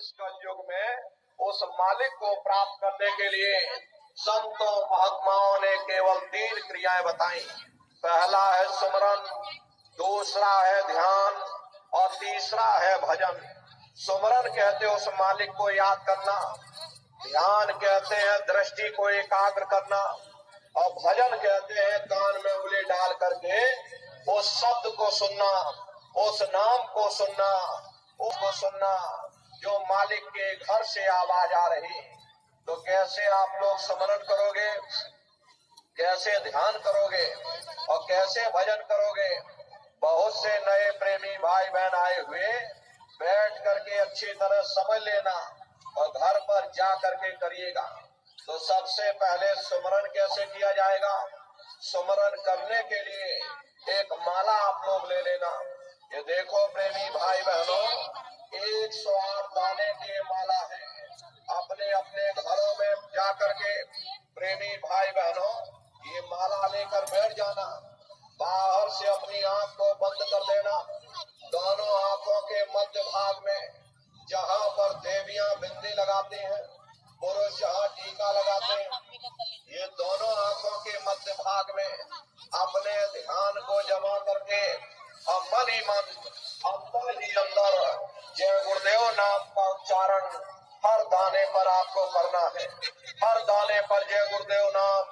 इस कलयुग में उस मालिक को प्राप्त करने के लिए संतों महात्माओं ने केवल 3 क्रियाएं बताई। पहला है सुमरन, दूसरा है ध्यान और तीसरा है भजन। सुमरन कहते हैं उस मालिक को याद करना, ध्यान कहते हैं दृष्टि को एकाग्र करना, और भजन कहते हैं कान में उंगली डाल करके उस शब्द को सुनना, उस नाम को सुनना, उसको सुनना जो मालिक के घर से आवाज आ रही। तो कैसे आप लोग स्मरण करोगे, कैसे ध्यान करोगे और कैसे भजन करोगे? बहुत से नए प्रेमी भाई बहन आए हुए, बैठ करके अच्छी तरह समझ लेना और घर पर जा करके करिएगा। तो सबसे पहले सुमरन कैसे किया जाएगा? सुमरन करने के लिए एक माला आप लोग ले लेना। ये देखो प्रेमी भाई बहनों, 108 दाने की माला है। अपने अपने घरों में जा करके प्रेमी भाई बहनों ये माला लेकर बैठ जाना। बाहर से अपनी आंख को बंद कर देना। दोनों आंखों के मध्य भाग में जहाँ पर देवियां बिंदी लगाती हैं, पुरुष जहाँ टीका लगाते हैं, ये दोनों आंखों के मध्य भाग में अपने ध्यान को जमा करके और मन ही मन अंदर ही अंदर जय गुरुदेव नाम का उच्चारण हर दाने पर आपको करना है। हर दाने पर जय गुरुदेव नाम,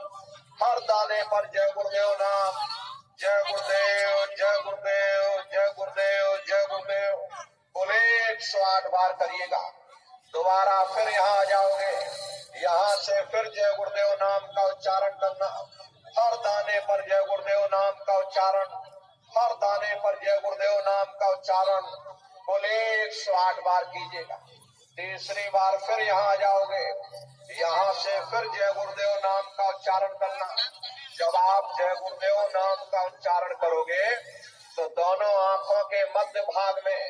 हर दाने पर जय गुरुदेव नाम, जय गुरुदेव जय गुरुदेव जय गुरुदेव जय गुरुदेव बोले 108 बार करिएगा। दोबारा फिर यहाँ आ जाओगे, यहाँ से फिर जय गुरुदेव नाम का उच्चारण करना। हर दाने पर जय गुरुदेव नाम का उच्चारण, हर दाने पर जय गुरुदेव नाम का उच्चारण बोले 108 बार कीजिएगा। तीसरी बार फिर यहाँ आ जाओगे, यहाँ से फिर जय गुरुदेव नाम का उच्चारण करना। जब आप जय गुरुदेव नाम का उच्चारण करोगे तो दोनों आंखों के मध्य भाग में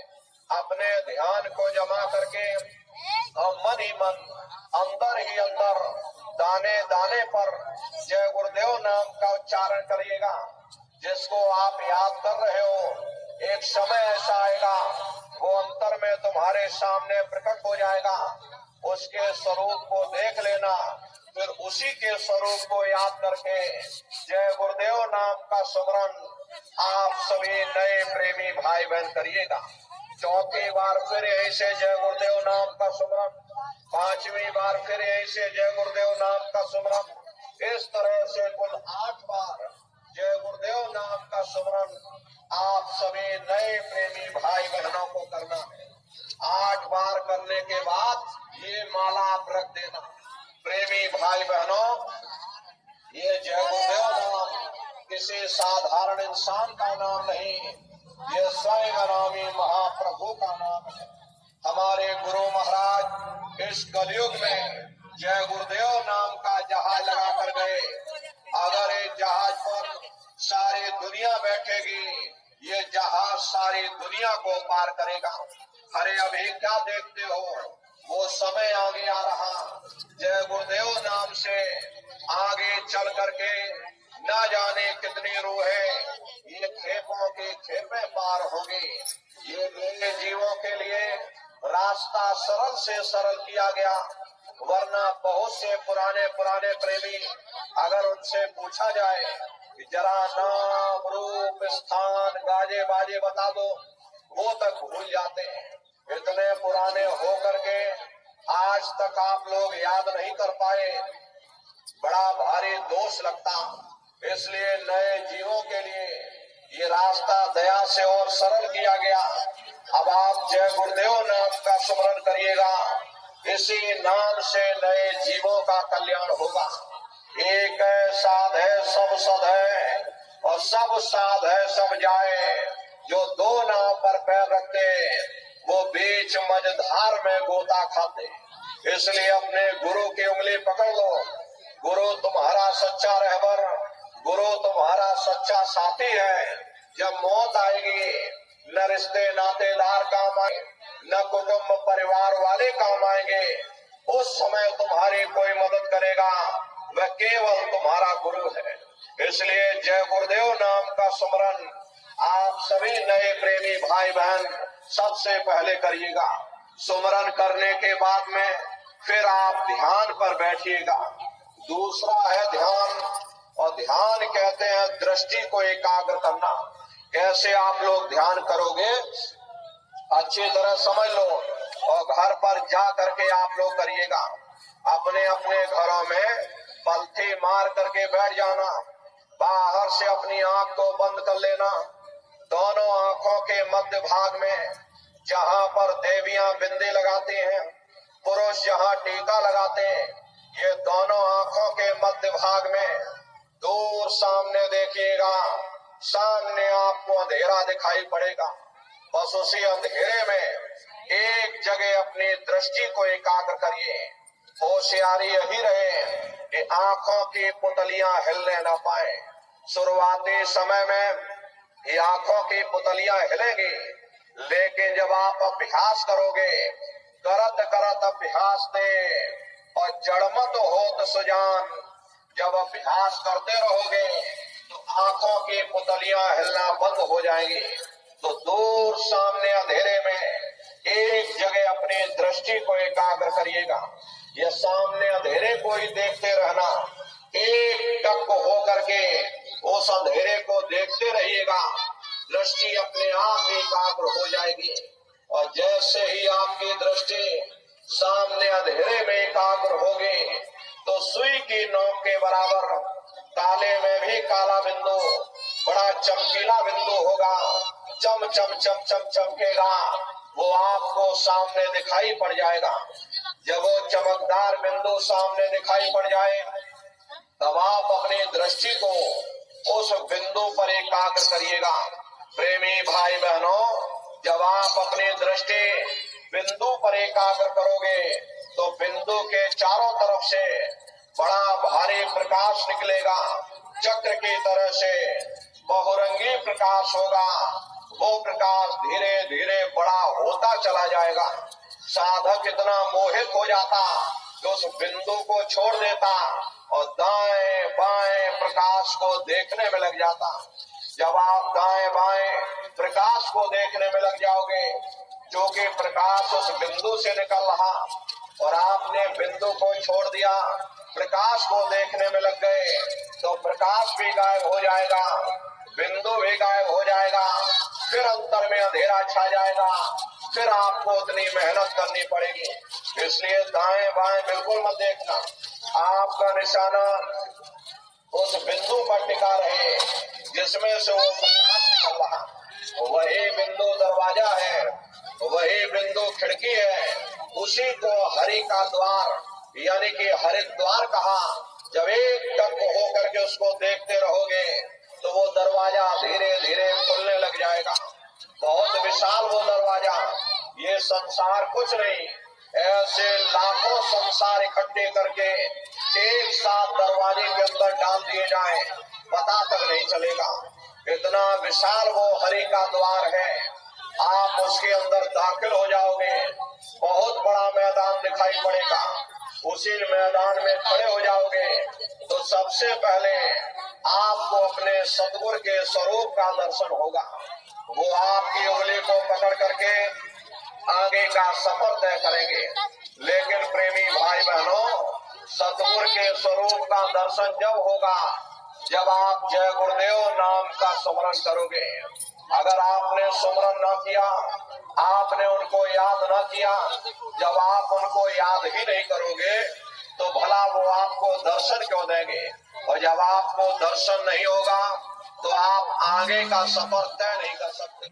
अपने ध्यान को जमा करके और मन ही मन अंदर ही अंदर दाने दाने पर जय गुरुदेव नाम का उच्चारण करिएगा। जिसको आप याद कर रहे हो, एक समय ऐसा आएगा वो अंतर में तुम्हारे सामने प्रकट हो जाएगा। उसके स्वरूप को देख लेना, फिर उसी के स्वरूप को याद करके जय गुरुदेव नाम का सुमरन आप सभी नए प्रेमी भाई बहन करिएगा। चौथी बार फिर यही से जय गुरुदेव नाम का सुमरन, पांचवी बार फिर यही से जय गुरुदेव नाम का सुमरन। इस तरह से कुल 8 बार जय गुरुदेव नाम का सुमरन आप सभी नए प्रेमी भाई बहनों को करना है। 8 बार करने के बाद ये माला आप रख देना। प्रेमी भाई बहनों, ये जय गुरुदेव नाम किसी साधारण इंसान का नाम नहीं, ये स्वयं अनामी महाप्रभु का नाम है। हमारे गुरु महाराज इस कलयुग में जय गुरुदेव नाम का जहाज लगा कर गए। अगर इस जहाज पर सारी दुनिया बैठेगी, ये जहाज सारी दुनिया को पार करेगा। अरे अभी क्या देखते हो, वो समय आगे आ रहा। जय गुरुदेव नाम से आगे चल करके न जाने कितनी रूहें ये खेपों के खेपे पार होंगी। ये मेरे जीवों के लिए रास्ता सरल से सरल किया गया। वरना बहुत से पुराने पुराने प्रेमी अगर उनसे पूछा जाए कि जरा नाम रूप स्थान गाजे बाजे बता दो, वो तक भूल जाते हैं। इतने पुराने हो करके आज तक आप लोग याद नहीं कर पाए, बड़ा भारी दोष लगता। इसलिए नए जीवों के लिए ये रास्ता दया से और सरल किया गया। अब आप जय गुरुदेव नाम का स्मरण करिएगा, इसी नाम से नए जीवों का कल्याण होगा। एक है साध है सब सद है, और सब साध है सब जाए। जो 2 नाव पर पैर रखते वो बीच मझधार में गोता खाते। इसलिए अपने गुरु की उंगली पकड़ लो। गुरु तुम्हारा सच्चा रहबर, गुरु तुम्हारा सच्चा साथी है। जब मौत आएगी न रिश्ते नातेदार काम आएंगे, न कुटुंब परिवार वाले काम आएंगे। उस समय तुम्हारी कोई मदद करेगा, वह केवल तुम्हारा गुरु है। इसलिए जय गुरुदेव नाम का सुमरन आप सभी नए प्रेमी भाई बहन सबसे पहले करिएगा। सुमरन करने के बाद में फिर आप ध्यान पर बैठिएगा। दूसरा है ध्यान, और ध्यान कहते हैं दृष्टि को एकाग्र करना। कैसे आप लोग ध्यान करोगे अच्छी तरह समझ लो, और घर पर जा करके आप लोग करिएगा। अपने अपने घरों में पलथी मार करके बैठ जाना, बाहर से अपनी आंख को बंद कर लेना। दोनों आंखों के मध्य भाग में जहां पर देवियां बिंदी लगाती हैं, पुरुष जहां टीका लगाते हैं, ये दोनों आंखों के मध्य भाग में दूर सामने देखिएगा। सामने आपको अंधेरा दिखाई पड़ेगा। बस उसी अंधेरे में एक जगह अपनी दृष्टि को एकाग्र करिए। होशियारी यही रहे कि आंखों की पुतलियां हिलने न पाए। शुरुआती समय में ये आंखों की पुतलियां हिलेंगी, लेकिन जब आप अभ्यास करोगे, करत करत अभ्यास दे और जड़मत होत सुजान, जब अभ्यास करते रहोगे तो आंखों की पुतलियां हिलना बंद हो जाएंगी। तो दूर सामने अंधेरे में एक जगह अपनी दृष्टि को एकाग्र करिएगा। ये सामने अंधेरे को ही देखते रहना, एक टक हो करके उस अंधेरे को देखते रहिएगा। दृष्टि अपने आप एकाग्र हो जाएगी, और जैसे ही आपकी दृष्टि सामने अंधेरे में एकाग्र होगी तो सुई की नोक के बराबर काले में भी काला बिंदु, बड़ा चमकीला बिंदु होगा, चम चम चम चम चमकेगा, वो आपको सामने दिखाई पड़ जाएगा। जब वो चमकदार बिंदु सामने दिखाई पड़ जाए, तब आप अपनी दृष्टि को उस बिंदु पर एकाग्र करिएगा। प्रेमी भाई बहनों, जब आप अपनी दृष्टि बिंदु पर एकाग्र करोगे तो बिंदु के चारों तरफ से बड़ा भारी प्रकाश निकलेगा। चक्र की तरह से बहुरंगी प्रकाश होगा। वो प्रकाश धीरे धीरे बड़ा होता चला जाएगा। साधक इतना मोहित हो जाता कि उस बिंदु को छोड़ देता और दाएं बाएं प्रकाश को देखने में लग जाता। जब आप दाएं बाएं प्रकाश को देखने में लग जाओगे, जो कि प्रकाश उस बिंदु से निकल रहा, और आपने बिंदु को छोड़ दिया, प्रकाश को देखने में लग गए, तो प्रकाश भी गायब हो जाएगा, बिंदु भी गायब हो जाएगा, फिर अंतर में अंधेरा छा जाएगा। फिर आपको उतनी मेहनत करनी पड़ेगी। इसलिए दाएं बाएं बिल्कुल मत देखना। आपका निशाना उस बिंदु पर टिका रहे जिसमें से वो प्रकाश निकल रहा। वही बिंदु दरवाजा है, वही बिंदु खिड़की है। उसी को हरि का द्वार यानी कि हरिद्वार कहा। जब एक टक हो करके उसको देखते रहोगे तो वो दरवाजा धीरे धीरे खुलने लग जाएगा। बहुत विशाल वो दरवाजा। ये संसार कुछ नहीं, ऐसे लाखों संसार इकट्ठे करके एक साथ दरवाजे के अंदर डाल दिए जाएं, पता तक नहीं चलेगा। इतना विशाल वो हरि का द्वार है। आप उसके अंदर दाखिल हो जाओगे, बहुत बड़ा मैदान दिखाई पड़ेगा। उसी मैदान में खड़े हो जाओगे तो सबसे पहले आपको अपने सद्गुरु के स्वरूप का दर्शन होगा। वो आपकी उंगली को पकड़ करके आगे का सफर तय करेंगे। लेकिन प्रेमी भाई बहनों, सतगुरु के स्वरूप का दर्शन जब होगा जब आप जय गुरुदेव नाम का स्मरण करोगे। अगर आपने स्मरण न किया, आपने उनको याद न किया, जब आप उनको याद ही नहीं करोगे तो भला वो आपको दर्शन क्यों देंगे। और जब आपको दर्शन नहीं होगा तो आप आगे का सफर तय नहीं कर सकते।